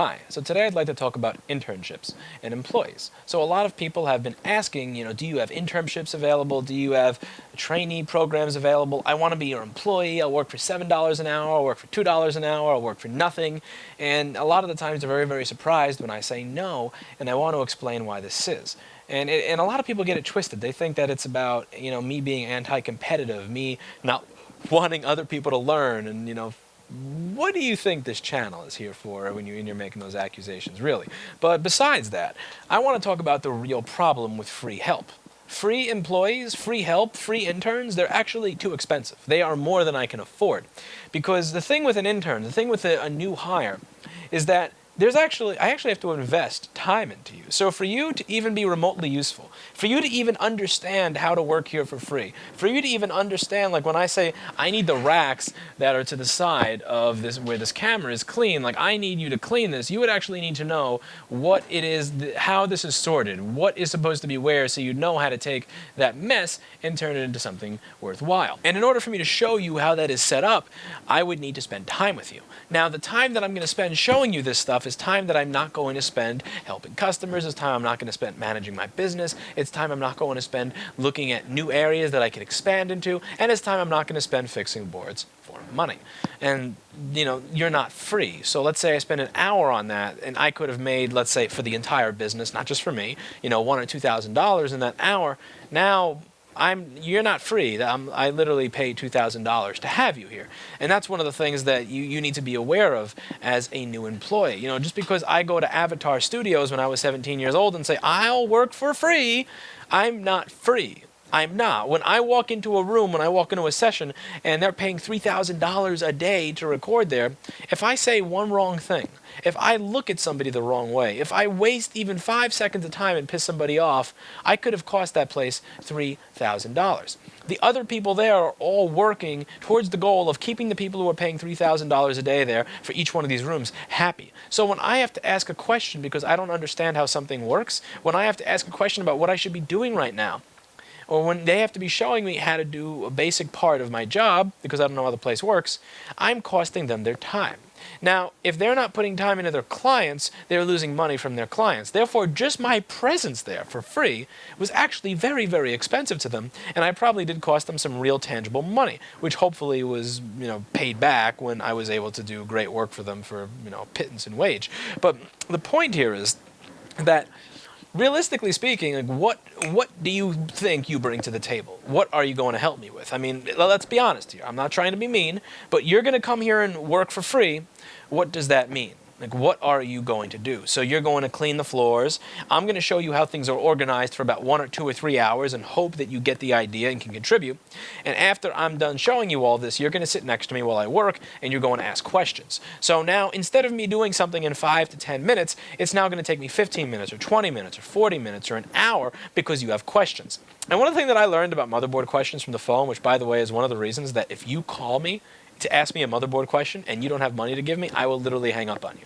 Hi, so today I'd like to talk about internships and employees. So a lot of people have been asking, do you have internships available? Do you have trainee programs available? I want to be your employee. I'll work for $7 an hour. I'll work for $2 an hour. I'll work for nothing. And a lot of the times they're very, very surprised when I say no, and I want to explain why this is. And a lot of people get it twisted. They think that it's about, me being anti-competitive, me not wanting other people to learn, and, what do you think this channel is here for when you're making those accusations, really? But besides that, I want to talk about the real problem with free help. Free employees, free help, free interns, they're actually too expensive. They are more than I can afford. Because the thing with an intern, the thing with a new hire, is that I actually have to invest time into you. So for you to even be remotely useful, for you to even understand how to work here for free, for you to even understand, like when I say I need the racks that are to the side of this, where this camera is clean, like I need you to clean this, you would actually need to know what it is, how this is sorted, what is supposed to be where, so you know how to take that mess and turn it into something worthwhile. And in order for me to show you how that is set up, I would need to spend time with you. Now, the time that I'm going to spend showing you this stuff is time that I'm not going to spend helping customers. It's time I'm not going to spend managing my business. It's time I'm not going to spend looking at new areas that I can expand into. And it's time I'm not going to spend fixing boards for money. And, you're not free. So let's say I spend an hour on that, and I could have made, let's say, for the entire business, not just for me, $1,000 or $2,000 in that hour. Now, you're not free. I literally paid $2,000 to have you here. And that's one of the things that you need to be aware of as a new employee. Just because I go to Avatar Studios when I was 17 years old and say, I'll work for free, I'm not free. I'm not. When I walk into a room, when I walk into a session, and they're paying $3,000 a day to record there, if I say one wrong thing, if I look at somebody the wrong way, if I waste even 5 seconds of time and piss somebody off, I could have cost that place $3,000. The other people there are all working towards the goal of keeping the people who are paying $3,000 a day there for each one of these rooms happy. So when I have to ask a question because I don't understand how something works, when I have to ask a question about what I should be doing right now, or when they have to be showing me how to do a basic part of my job, because I don't know how the place works, I'm costing them their time. Now, if they're not putting time into their clients, they're losing money from their clients. Therefore, just my presence there for free was actually very, very expensive to them, and I probably did cost them some real tangible money, which hopefully was, paid back when I was able to do great work for them for, pittance and wage. But the point here is that realistically speaking, what do you think you bring to the table? What are you going to help me with? I mean, let's be honest here. I'm not trying to be mean, but you're going to come here and work for free. What does that mean? Like, what are you going to do? So you're going to clean the floors. I'm going to show you how things are organized for about 1 or 2 or 3 hours and hope that you get the idea and can contribute. And after I'm done showing you all this, you're going to sit next to me while I work, and you're going to ask questions. So now, instead of me doing something in 5 to 10 minutes, it's now going to take me 15 minutes or 20 minutes or 40 minutes or an hour because you have questions. And one of the things that I learned about motherboard questions from the phone, which, by the way, is one of the reasons that if you call me to ask me a motherboard question and you don't have money to give me, I will literally hang up on you.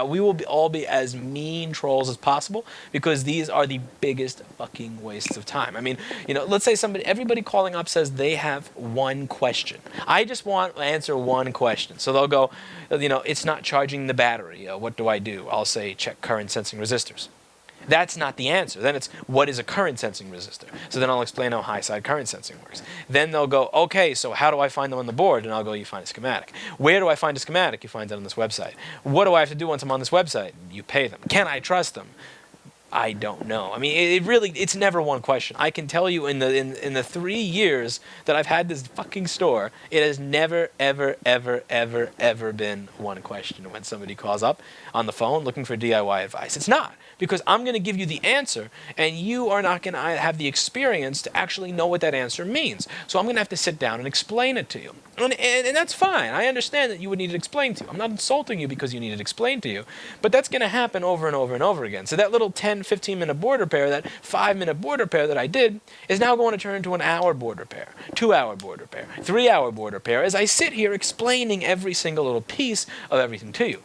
We will all be as mean trolls as possible, because these are the biggest fucking wastes of time. I mean, let's say everybody calling up says they have one question. I just want to answer one question. So they'll go, it's not charging the battery. What do I do? I'll say check current sensing resistors. That's not the answer. Then it's, what is a current sensing resistor? So then I'll explain how high side current sensing works. Then they'll go, okay, so how do I find them on the board? And I'll go, you find a schematic. Where do I find a schematic? You find it on this website. What do I have to do once I'm on this website? You pay them. Can I trust them? I don't know. I mean, it's never one question. I can tell you in the 3 years that I've had this fucking store, it has never, ever, ever, ever, ever been one question when somebody calls up on the phone looking for DIY advice. It's not, because I'm going to give you the answer, and you are not going to have the experience to actually know what that answer means. So I'm going to have to sit down and explain it to you. And that's fine. I understand that you would need it explained to you. I'm not insulting you because you need it explained to you, but that's going to happen over and over and over again. So that little 10, 15-minute board repair, that 5-minute board repair that I did, is now going to turn into an hour board repair, 2-hour board repair, 3-hour board repair, as I sit here explaining every single little piece of everything to you.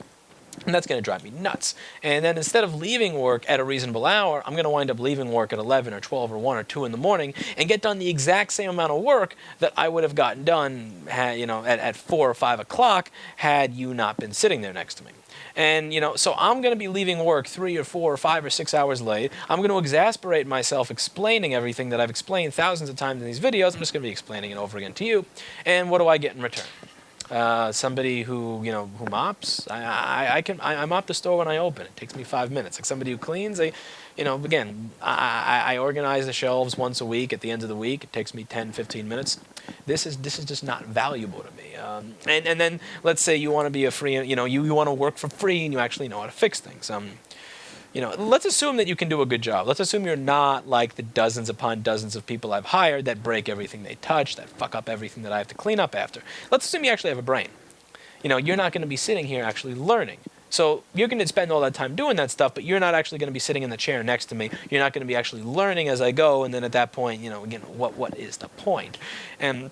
And that's going to drive me nuts. And then instead of leaving work at a reasonable hour, I'm going to wind up leaving work at 11 or 12 or 1 or 2 in the morning and get done the exact same amount of work that I would have gotten done at 4 or 5 o'clock had you not been sitting there next to me. And, so I'm going to be leaving work 3 or 4 or 5 or 6 hours late. I'm going to exasperate myself explaining everything that I've explained thousands of times in these videos. I'm just going to be explaining it over again to you. And what do I get in return? Somebody who mops. I mop the store when I open. It takes me 5 minutes. Like somebody who cleans. I organize the shelves once a week. At the end of the week, it takes me 10, 15 minutes. This is just not valuable to me. And then let's say you want to be a free. You want to work for free and you actually know how to fix things. Let's assume that you can do a good job. Let's assume you're not like the dozens upon dozens of people I've hired that break everything they touch, that fuck up everything that I have to clean up after. Let's assume you actually have a brain. You're not going to be sitting here actually learning. So you're going to spend all that time doing that stuff, but you're not actually going to be sitting in the chair next to me. You're not going to be actually learning as I go, and then at that point, again, what is the point? And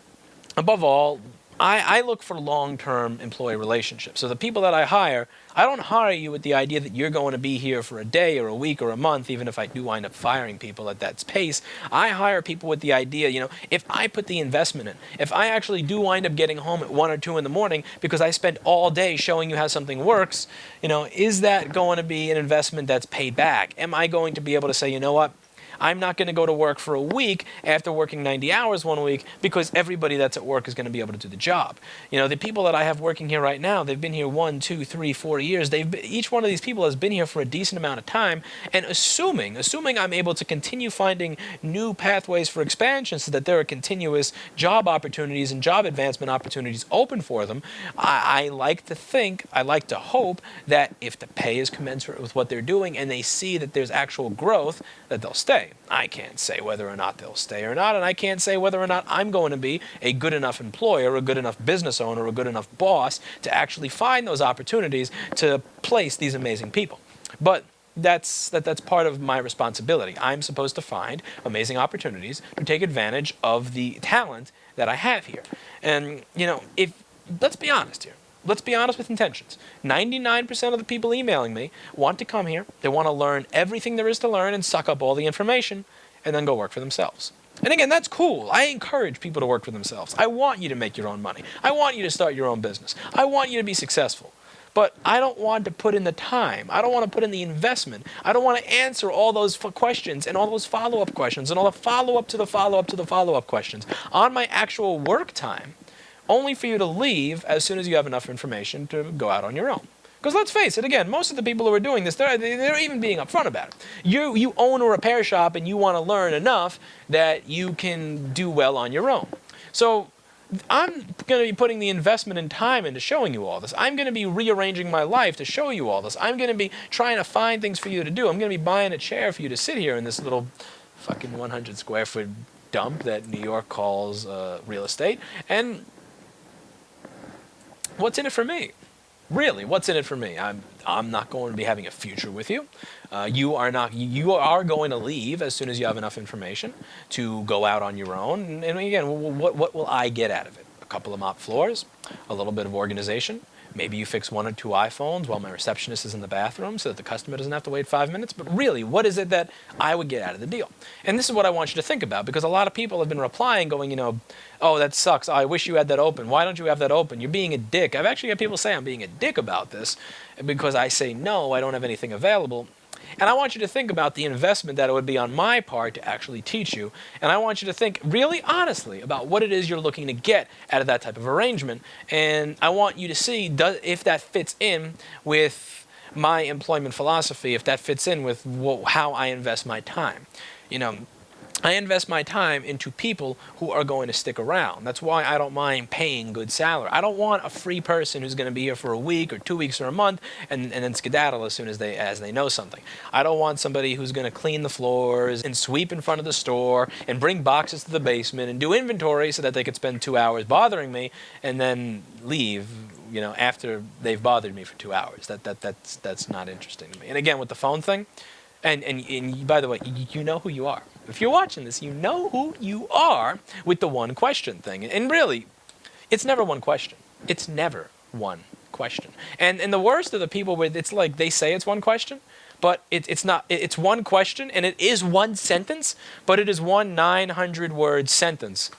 above all, I look for long-term employee relationships. So the people that I hire, I don't hire you with the idea that you're going to be here for a day or a week or a month, even if I do wind up firing people at that pace. I hire people with the idea, if I put the investment in, if I actually do wind up getting home at 1 or 2 in the morning because I spent all day showing you how something works, is that going to be an investment that's paid back? Am I going to be able to say, you know what? I'm not going to go to work for a week after working 90 hours one week because everybody that's at work is going to be able to do the job. The people that I have working here right now, they've been here 1, 2, 3, 4 years. Each one of these people has been here for a decent amount of time. And assuming I'm able to continue finding new pathways for expansion so that there are continuous job opportunities and job advancement opportunities open for them, I like to hope that if the pay is commensurate with what they're doing and they see that there's actual growth, that they'll stay. I can't say whether or not they'll stay or not, and I can't say whether or not I'm going to be a good enough employer, a good enough business owner, a good enough boss to actually find those opportunities to place these amazing people. But that's part of my responsibility. I'm supposed to find amazing opportunities to take advantage of the talent that I have here. And, let's be honest here. Let's be honest with intentions. 99% of the people emailing me want to come here. They want to learn everything there is to learn and suck up all the information and then go work for themselves. And again, that's cool. I encourage people to work for themselves. I want you to make your own money. I want you to start your own business. I want you to be successful. But I don't want to put in the time. I don't want to put in the investment. I don't want to answer all those questions and all those follow-up questions and all the follow-up to the follow-up to the follow-up questions on my actual work time, only for you to leave as soon as you have enough information to go out on your own. Because let's face it, again, most of the people who are doing this, they're even being upfront about it. You own a repair shop and you want to learn enough that you can do well on your own. So I'm going to be putting the investment and time into showing you all this. I'm going to be rearranging my life to show you all this. I'm going to be trying to find things for you to do. I'm going to be buying a chair for you to sit here in this little fucking 100 square foot dump that New York calls real estate. And what's in it for me? Really, what's in it for me? I'm not going to be having a future with you. You are going to leave as soon as you have enough information to go out on your own. And again, what will I get out of it? A couple of mop floors, a little bit of organization. Maybe you fix 1 or 2 iPhones while my receptionist is in the bathroom so that the customer doesn't have to wait 5 minutes. But really, what is it that I would get out of the deal? And this is what I want you to think about, because a lot of people have been replying going, oh, that sucks. I wish you had that open. Why don't you have that open? You're being a dick. I've actually had people say I'm being a dick about this because I say, no, I don't have anything available. And I want you to think about the investment that it would be on my part to actually teach you. And I want you to think really honestly about what it is you're looking to get out of that type of arrangement. And I want you to see if that fits in with my employment philosophy, if that fits in with how I invest my time. I invest my time into people who are going to stick around. That's why I don't mind paying good salary. I don't want a free person who's going to be here for a week or 2 weeks or a month and then skedaddle as soon as they know something. I don't want somebody who's going to clean the floors and sweep in front of the store and bring boxes to the basement and do inventory so that they could spend 2 hours bothering me and then leave, after they've bothered me for 2 hours. That's not interesting to me. And again, with the phone thing, and by the way, you know who you are. If you're watching this, you know who you are with the one question thing. And really, it's never one question. It's never one question. And the worst of the people with, it's like they say it's one question, but it's not. It's one question, and it is one sentence, but it is one 900-word sentence.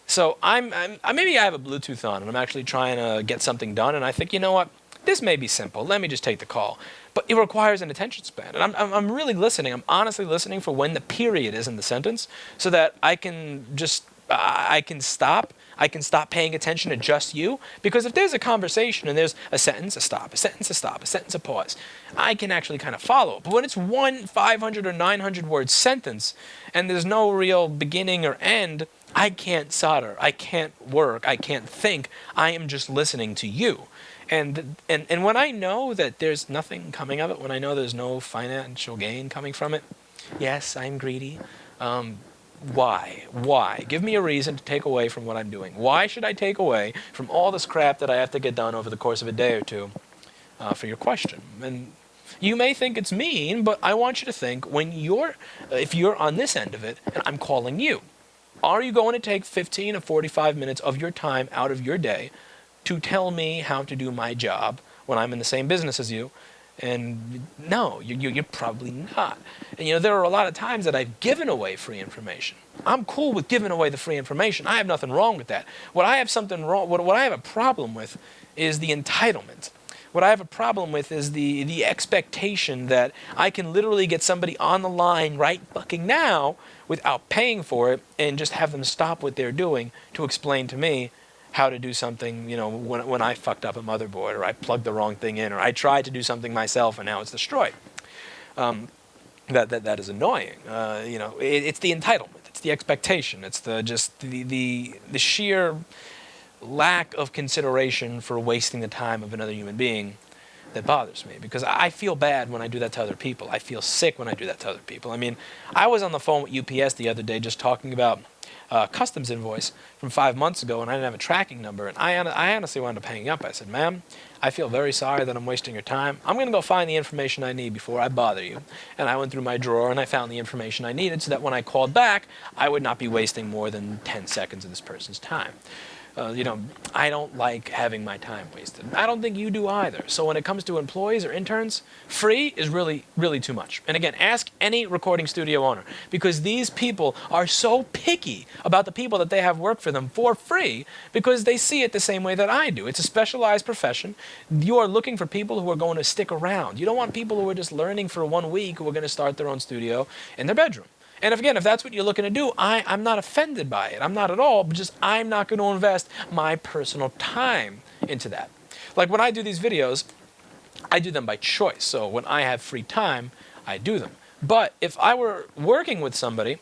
So maybe I have a Bluetooth on, and I'm actually trying to get something done, and I think, you know what, this may be simple. Let me just take the call. But it requires an attention span, and I'm really listening. I'm honestly listening for when the period is in the sentence, so that I can just I can stop. I can stop paying attention to just you, because if there's a conversation and there's a sentence, a stop, a sentence, a stop, a sentence, a pause, I can actually kind of follow. But when it's one 500 or 900 word sentence and there's no real beginning or end, I can't solder, I can't work, I can't think. I am just listening to you. And when I know that there's nothing coming of it, when I know there's no financial gain coming from it, yes, I'm greedy. Why? Why? Give me a reason to take away from what I'm doing. Why should I take away from all this crap that I have to get done over the course of a day or two for your question? And you may think it's mean, but I want you to think if you're on this end of it and I'm calling you, are you going to take 15 or 45 minutes of your time out of your day to tell me how to do my job when I'm in the same business as you? And no, you're probably not. And there are a lot of times that I've given away free information. I'm cool with giving away the free information. I have nothing wrong with that. What I have a problem with is the entitlement. What I have a problem with is the expectation that I can literally get somebody on the line right fucking now without paying for it, and just have them stop what they're doing to explain to me how to do something, when I fucked up a motherboard, or I plugged the wrong thing in, or I tried to do something myself and now it's destroyed. That is annoying. It's the entitlement, it's the expectation, it's the sheer lack of consideration for wasting the time of another human being that bothers me, because I feel bad when I do that to other people. I feel sick when I do that to other people. I mean, I was on the phone with UPS the other day just talking about customs invoice from 5 months ago, and I didn't have a tracking number, and I honestly wound up hanging up. I said, ma'am, I feel very sorry that I'm wasting your time. I'm going to go find the information I need before I bother you. And I went through my drawer and I found the information I needed, so that when I called back, I would not be wasting more than 10 seconds of this person's time. I don't like having my time wasted. I don't think you do either. So when it comes to employees or interns, free is really, really too much. And again, ask any recording studio owner, because these people are so picky about the people that they have work for them for free, because they see it the same way that I do. It's a specialized profession. You are looking for people who are going to stick around. You don't want people who are just learning for 1 week who are going to start their own studio in their bedroom. And if that's what you're looking to do, I'm not offended by it. I'm not at all, but just I'm not going to invest my personal time into that. Like when I do these videos, I do them by choice. So when I have free time, I do them. But if I were working with somebody,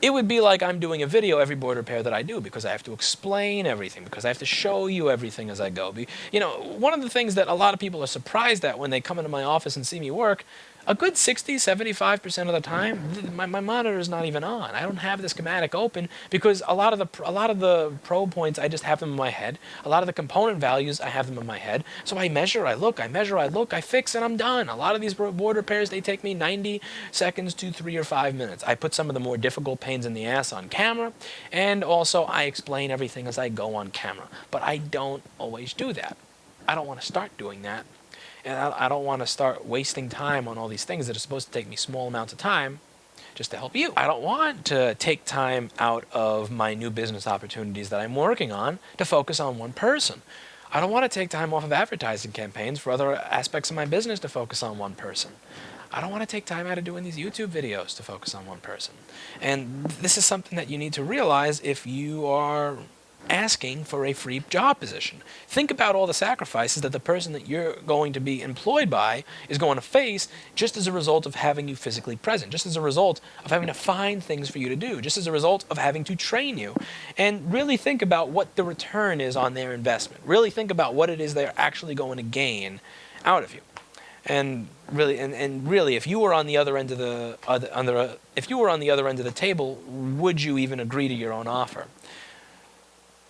it would be like I'm doing a video every board repair that I do, because I have to explain everything, because I have to show you everything as I go. One of the things that a lot of people are surprised at when they come into my office and see me work, a good 60, 75% of the time, my monitor is not even on. I don't have the schematic open, because a lot of the probe points, I just have them in my head. A lot of the component values, I have them in my head. So I measure, I look, I fix, and I'm done. A lot of these board repairs, they take me 90 seconds to 3 or 5 minutes. I put some of the more difficult pains in the ass on camera, and also I explain everything as I go on camera. But I don't always do that. I don't want to start doing that. And I don't want to start wasting time on all these things that are supposed to take me small amounts of time just to help you. I don't want to take time out of my new business opportunities that I'm working on to focus on one person. I don't want to take time off of advertising campaigns for other aspects of my business to focus on one person. I don't want to take time out of doing these YouTube videos to focus on one person. And this is something that you need to realize if you are asking for a free job position. Think about all the sacrifices that the person that you're going to be employed by is going to face, just as a result of having you physically present, just as a result of having to find things for you to do, just as a result of having to train you. And really think about what the return is on their investment. Really think about what it is they're actually going to gain out of you. And really, if you were on the other end of the table, would you even agree to your own offer?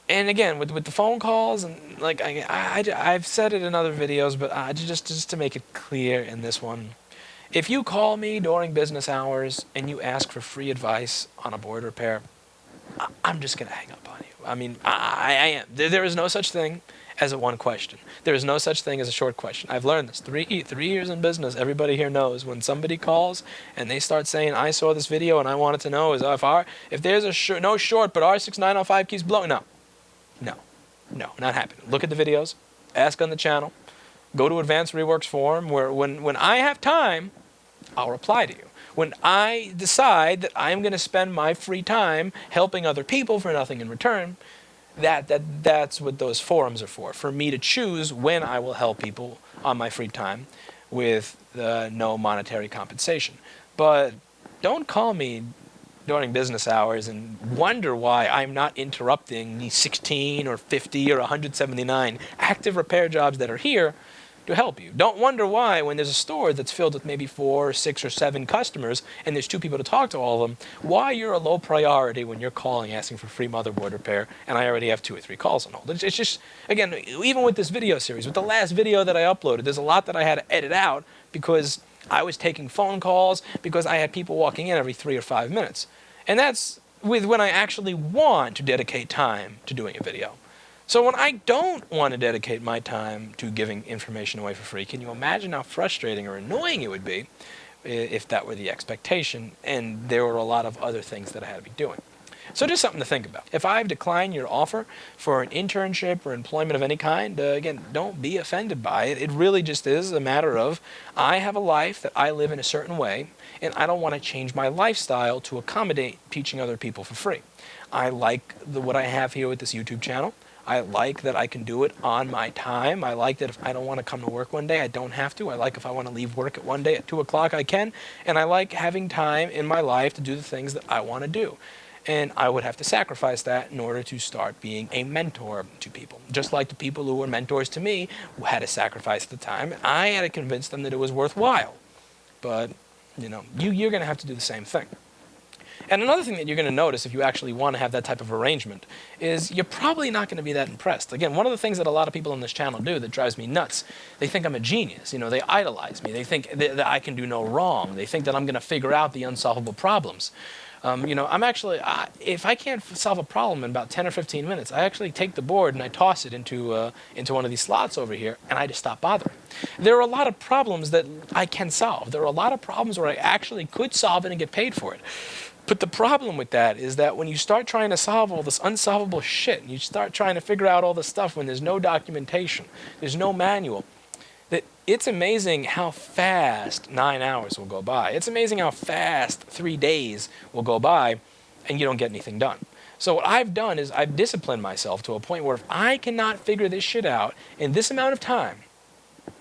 And again, with the phone calls, and like I've said it in other videos, but just to make it clear in this one, if you call me during business hours and you ask for free advice on a board repair, I'm just going to hang up on you. I mean, I am. There is no such thing as a one question. There is no such thing as a short question. I've learned this. Three years in business, everybody here knows when somebody calls and they start saying, I saw this video and I wanted to know, if there's a no short, but R6905 keeps blowing. No, not happening. Look at the videos, ask on the channel, go to Advanced Reworks Forum, where when I have time, I'll reply to you. When I decide that I'm going to spend my free time helping other people for nothing in return, that's what those forums are for me to choose when I will help people on my free time with no monetary compensation. But don't call me during business hours and wonder why I'm not interrupting the 16 or 50 or 179 active repair jobs that are here to help you. Don't wonder why when there's a store that's filled with maybe 4 or 6 or 7 customers and there's 2 people to talk to all of them, why you're a low priority when you're calling asking for free motherboard repair and I already have 2 or 3 calls on hold. It's just, again, even with this video series, with the last video that I uploaded, there's a lot that I had to edit out because I was taking phone calls, because I had people walking in every 3 or 5 minutes. And that's with when I actually want to dedicate time to doing a video. So when I don't want to dedicate my time to giving information away for free, can you imagine how frustrating or annoying it would be if that were the expectation and there were a lot of other things that I had to be doing? So just something to think about. If I've declined your offer for an internship or employment of any kind, again, don't be offended by it. It really just is a matter of I have a life that I live in a certain way, and I don't want to change my lifestyle to accommodate teaching other people for free. I like what I have here with this YouTube channel. I like that I can do it on my time. I like that if I don't want to come to work one day, I don't have to. I like if I want to leave work at one day at 2 o'clock, I can. And I like having time in my life to do the things that I want to do. And I would have to sacrifice that in order to start being a mentor to people. Just like the people who were mentors to me had to sacrifice the time. And I had to convince them that it was worthwhile. But, you know, you're going to have to do the same thing. And another thing that you're going to notice if you actually want to have that type of arrangement is you're probably not going to be that impressed. Again, one of the things that a lot of people on this channel do that drives me nuts, they think I'm a genius. You know, they idolize me. They think that I can do no wrong. They think that I'm going to figure out the unsolvable problems. You know, I'm actually, if I can't solve a problem in about 10 or 15 minutes, I actually take the board and I toss it into one of these slots over here, and I just stop bothering. There are a lot of problems that I can solve. There are a lot of problems where I actually could solve it and get paid for it. But the problem with that is that when you start trying to solve all this unsolvable shit, and you start trying to figure out all this stuff when there's no documentation, there's no manual, that it's amazing how fast 9 hours will go by. It's amazing how fast 3 days will go by and you don't get anything done. So what I've done is I've disciplined myself to a point where if I cannot figure this shit out in this amount of time,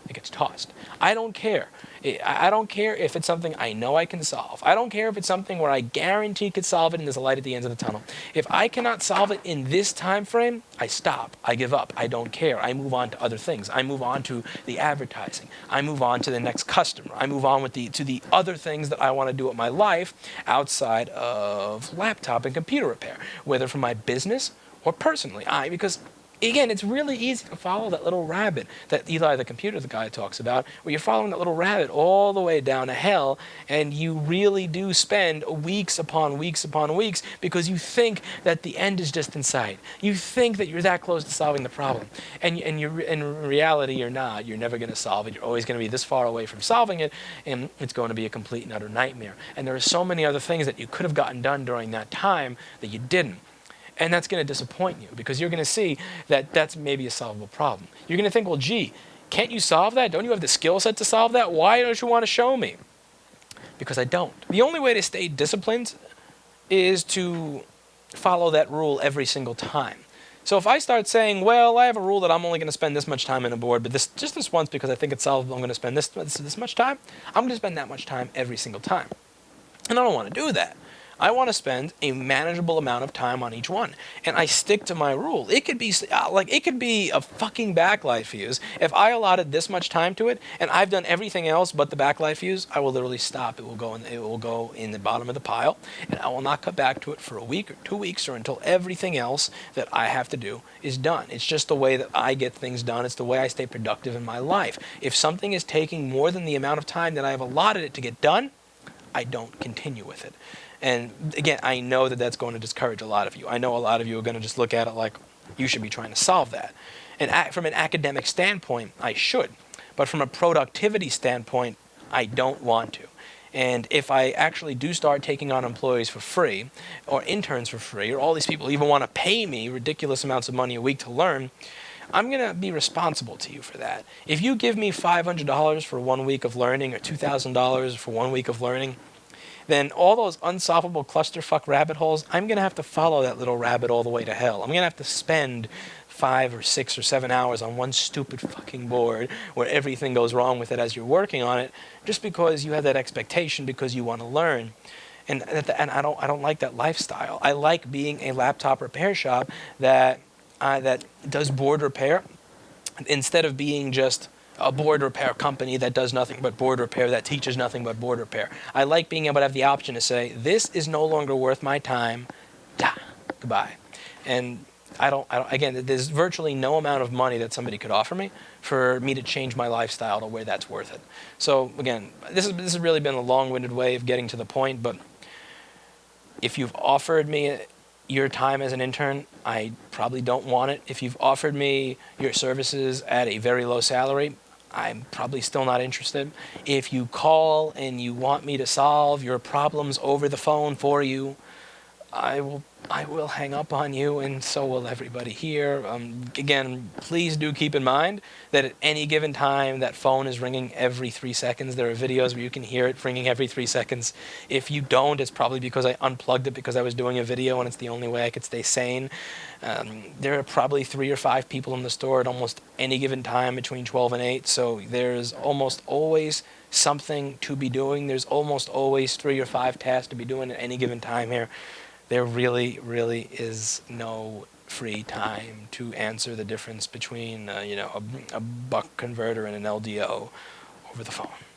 it gets tossed. I don't care. I don't care if it's something I know I can solve. I don't care if it's something where I guarantee could solve it and there's a light at the end of the tunnel. If I cannot solve it in this time frame, I stop. I give up. I don't care. I move on to other things. I move on to the advertising. I move on to the next customer. I move on to the other things that I want to do with my life outside of laptop and computer repair, whether for my business or personally. Because again, it's really easy to follow that little rabbit that Eli the computer the guy talks about, where you're following that little rabbit all the way down to hell, and you really do spend weeks upon weeks upon weeks because you think that the end is just in sight. You think that you're that close to solving the problem, and in reality you're not. You're never going to solve it. You're always going to be this far away from solving it, and it's going to be a complete and utter nightmare. And there are so many other things that you could have gotten done during that time that you didn't. And that's going to disappoint you because you're going to see that that's maybe a solvable problem. You're going to think, well, gee, can't you solve that? Don't you have the skill set to solve that? Why don't you want to show me? Because I don't. The only way to stay disciplined is to follow that rule every single time. So if I start saying, well, I have a rule that I'm only going to spend this much time on a board, but just this once because I think it's solvable, I'm going to spend this much time, I'm going to spend that much time every single time. And I don't want to do that. I want to spend a manageable amount of time on each one, and I stick to my rule. It could be a fucking backlight fuse. If I allotted this much time to it, and I've done everything else but the backlight fuse, I will literally stop. It will go in the bottom of the pile, and I will not come back to it for a week or 2 weeks or until everything else that I have to do is done. It's just the way that I get things done. It's the way I stay productive in my life. If something is taking more than the amount of time that I have allotted it to get done, I don't continue with it. And again, I know that that's going to discourage a lot of you. I know a lot of you are going to just look at it like, you should be trying to solve that. And from an academic standpoint, I should. But from a productivity standpoint, I don't want to. And if I actually do start taking on employees for free, or interns for free, or all these people even want to pay me ridiculous amounts of money a week to learn, I'm going to be responsible to you for that. If you give me $500 for 1 week of learning, or $2,000 for 1 week of learning, then all those unsolvable clusterfuck rabbit holes, I'm going to have to follow that little rabbit all the way to hell. I'm going to have to spend 5 or 6 or 7 hours on one stupid fucking board where everything goes wrong with it as you're working on it, just because you have that expectation because you want to learn. And I don't like that lifestyle. I like being a laptop repair shop that does board repair, instead of being just a board repair company that does nothing but board repair, that teaches nothing but board repair. I like being able to have the option to say, this is no longer worth my time, goodbye. And again, there's virtually no amount of money that somebody could offer me for me to change my lifestyle to where that's worth it. So again, this has really been a long-winded way of getting to the point, but if you've offered me your time as an intern, I probably don't want it. If you've offered me your services at a very low salary, I'm probably still not interested. If you call and you want me to solve your problems over the phone for you, I will hang up on you, and so will everybody here. Again, please do keep in mind that at any given time, that phone is ringing every 3 seconds. There are videos where you can hear it ringing every 3 seconds. If you don't, it's probably because I unplugged it because I was doing a video, and it's the only way I could stay sane. There are probably 3 or 5 people in the store at almost any given time between 12 and 8, so there's almost always something to be doing. There's almost always 3 or 5 tasks to be doing at any given time here. There really, really is no free time to answer the difference between, a buck converter and an LDO over the phone.